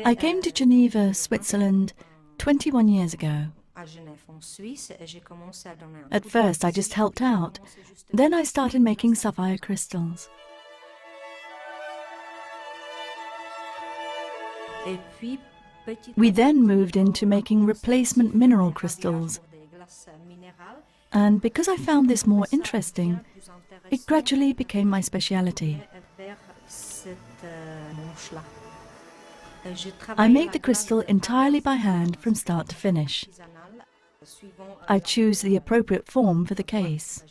I came to Geneva, Switzerland, 21 years ago. At first, I just helped out. Then I started making sapphire crystals. We then moved into making replacement mineral crystals. And because I found this more interesting, it gradually became my speciality. I make the crystal entirely by hand from start to finish. I choose the appropriate form for the case.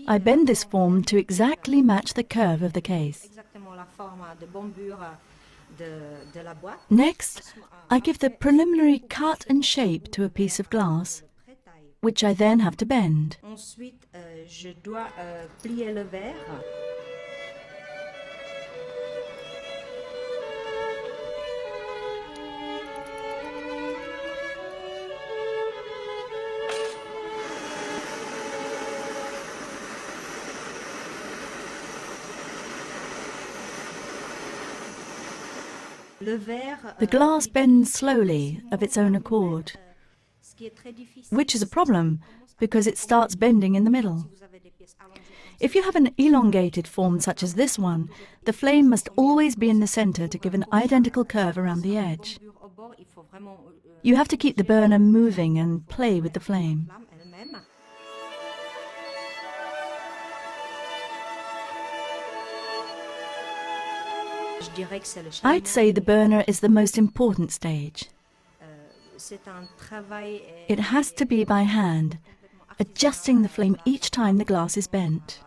I bend this form to exactly match the curve of the case. Next, I give the preliminary cut and shape to a piece of glass, which I then have to bend. The glass bends slowly of its own accord, which is a problem because it starts bending in the middle. If you have an elongated form such as this one, the flame must always be in the center to give an identical curve around the edge. You have to keep the burner moving and play with the flame. I'd say the burner is the most important stage. It has to be by hand, adjusting the flame each time the glass is bent.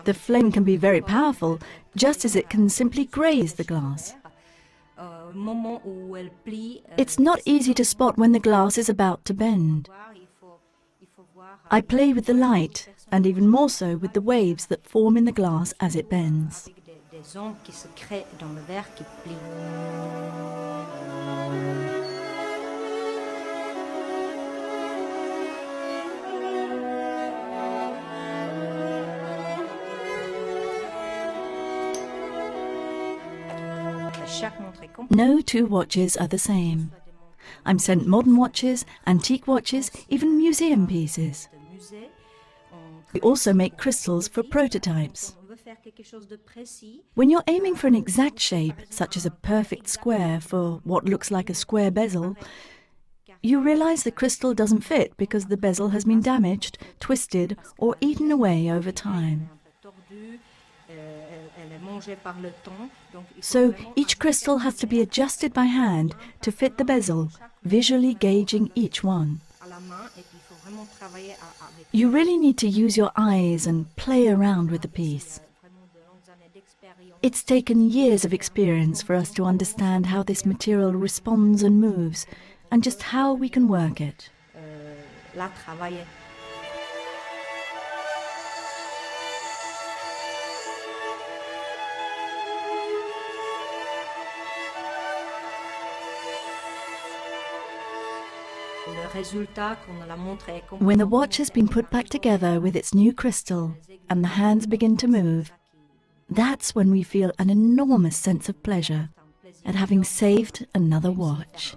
The flame can be very powerful, just as it can simply graze the glass. It's not easy to spot when the glass is about to bend. I play with the light, and even more so with the waves that form in the glass as it bends. No two watches are the same. I'm sent modern watches, antique watches, even museum pieces. We also make crystals for prototypes. When you're aiming for an exact shape, such as a perfect square for what looks like a square bezel, you realize the crystal doesn't fit because the bezel has been damaged, twisted, or eaten away over time. So each crystal has to be adjusted by hand to fit the bezel, visually gauging each one. You really need to use your eyes and play around with the piece. It's taken years of experience for us to understand how this material responds and moves, and just how we can work it. When the watch has been put back together with its new crystal and the hands begin to move, that's when we feel an enormous sense of pleasure at having saved another watch.